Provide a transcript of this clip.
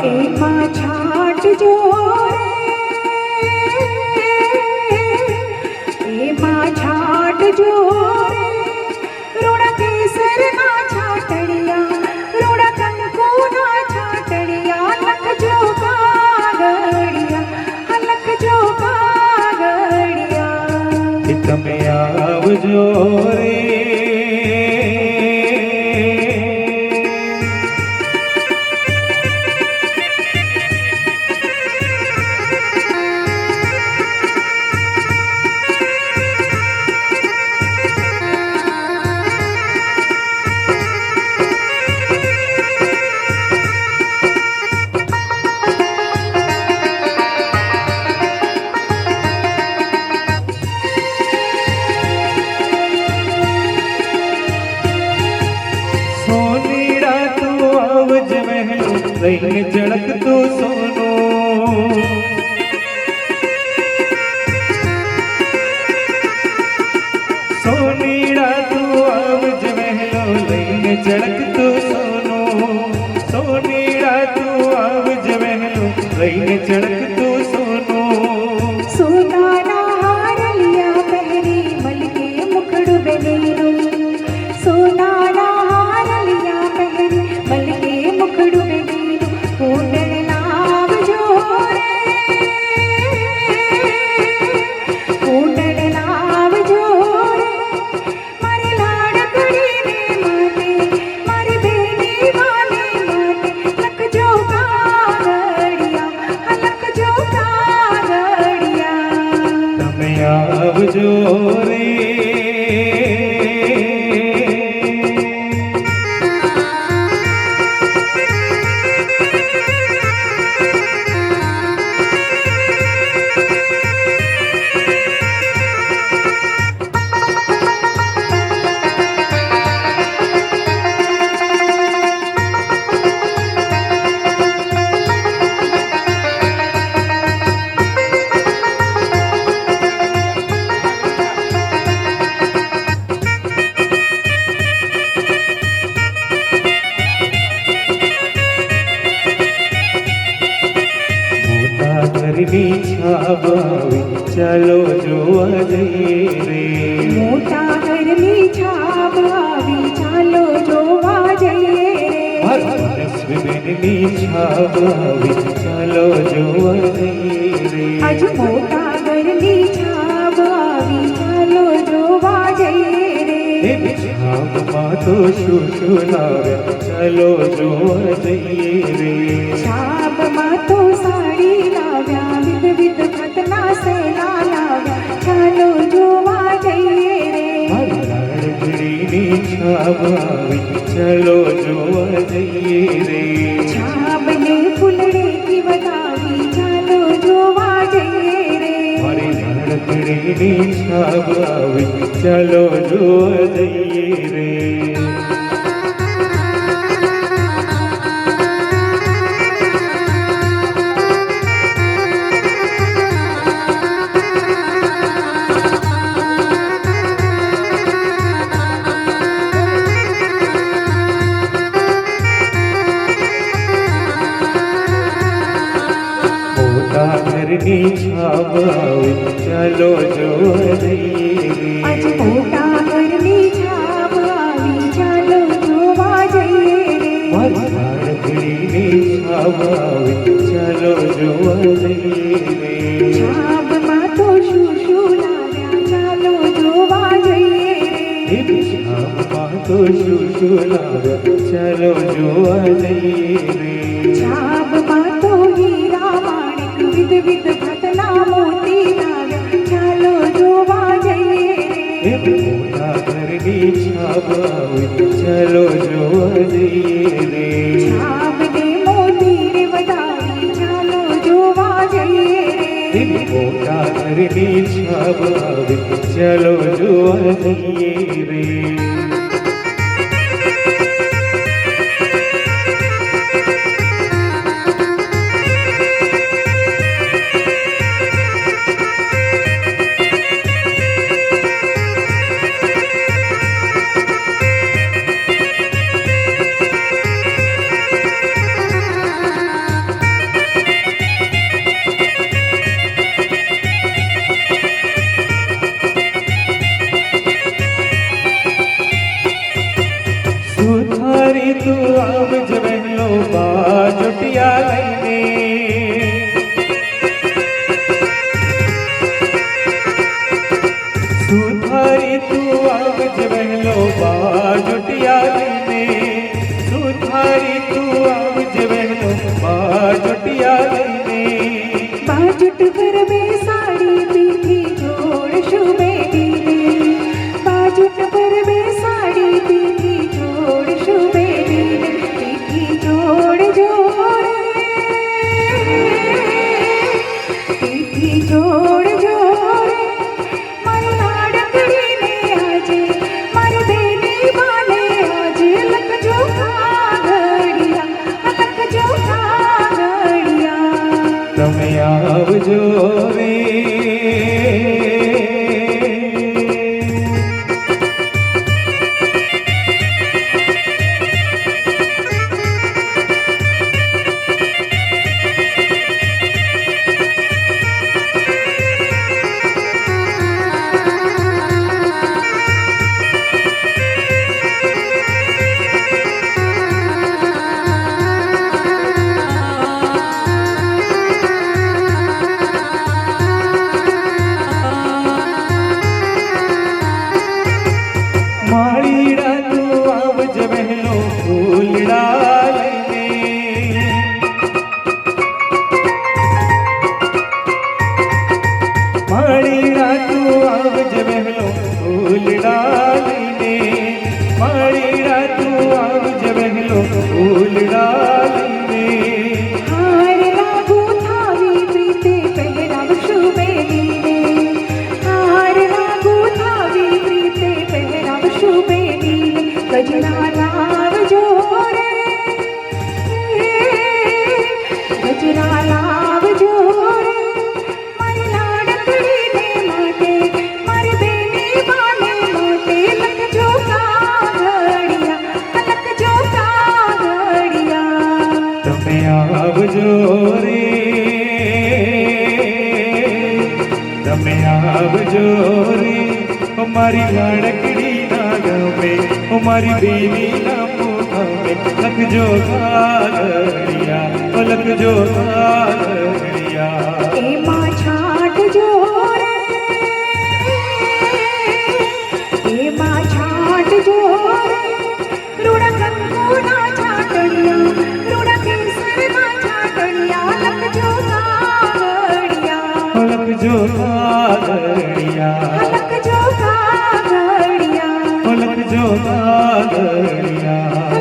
એમાં છાંટજો એમાં છાંટજો ઋણ કેસરના છાંટડિયા ઋણ કંકુના છાંટડિયા લખજો કાગળિયા લખજો કાગળિયા તમે આવજો રે લઈને ઝળકતું સોનું સોનીડા તું આવજ વહેલો લઈને ઝળકતું સોનું સોનીડા તું આવજ વહેલો લઈને ઝળકતું સોનું સોનાના હારલિયા પહેરી મલકે મુખડું બેનેરું સોનાના હારલિયા પહેરી મલકે મુખડું આવજો રે ઘરની છાપ આવી ચાલો જોવા જઈએ રે મોટા ઘરની છાપ આવી ચાલો જોવા જઈએ રે બેનની છાપ આવી ચાલો જોવા જઈએ રે આજ મોટા ઘરની છાપ આવી ચાલો જોવા જઈએ રે છાપમાં તો શું શું લાવ્યા ચાલો જોવા જઈએ રે છાપમાં તો સાડી વિધ ખતના સેલા લાવ્યા ચાલો જોવા જઈએ રે લાડકડીની છાપ આવી ચાલો જોવા જઈએ રે છાપને ફૂલડેથી વધાવી ચાલો જોવા જઈએ રે મારી લાડકડીની છાપ આવી ચાલો જોવા જઈએ રે ઘરની છાપ આવી ચાલો જોવા જઈએ આજ મોટા ઘરની છાપ આવી ચાલો જોવા જઈએ રે લાડકડીની છાપ આવી ચાલો જોવા જઈએ રે છાપમાં તો શું શું લાવ્યા ચાલો જોવા જઈએ રે છાપમાં તો શું શું લાવ્યા ચાલો જોવા જઈએ રે છાપમાં તો હીરા વિધ ઘટના મોતી લાવ્યા ચાલો જોવા જઈએ રે મોટા ઘરની છાપ આવી ચાલો જોવા જઈએ રે છાપને મોતી રે વધાવી ચાલો જોવા જઈએ રે મોટા ઘરની છાપ આવી ચાલો જોવા જઈએ રે આવજ વહેલો બાજોટિયા લઈને સુથારી તું આવજ વહેલો બાજોટિયા લઈને સુથારી તું આવજ વહેલો બાજોટિયા લઈને बाजुट पर में साड़ी पीठी जोड़ शुभे दीने बाजुट पर में साड़ी पीठी जोड़ शुभे दीने पीठी जोड़ जोड़े पीठी जोड़ जोड़े मारी लाडकड़ी ने आजे मारी बेनी बाने आजे लक जो घड़िया लक जो घड़िया તમે આવજો રે માળીડા તું આવજ વહેલો ફૂલડા લઈને માળીડા તું આવજ વહેલો ફૂલડા લઈને માળીડા તું આવજ વહેલો ફૂલડા લઈને हार लागू थावी प्रीते पहराव शुभे दीने हार लागू थावी प्रीते पहराव शुभे दीने गजरा लावजो रे गजरा लावजो रे मारी लाडकड़ी ने माटे मारी बेनी बाने माटे लखजो कागड़िया लखजो कागड़िया તમે આવજો રે તમે આવજો રે અમારી લાડકડી ના ગમે અમારી બેની ના ગમે લખજો કાગળિયા લખજો કાગળિયા એમાં છાંટ જો રે એમાં છાંટ જો રે રૂડા કંકુના છાંટડિયા રૂડા કેસરના છાંટડિયા લખજો કાગળિયા લખજો કાગળિયા લખજો કાગળિયા લખજો કાગળિયા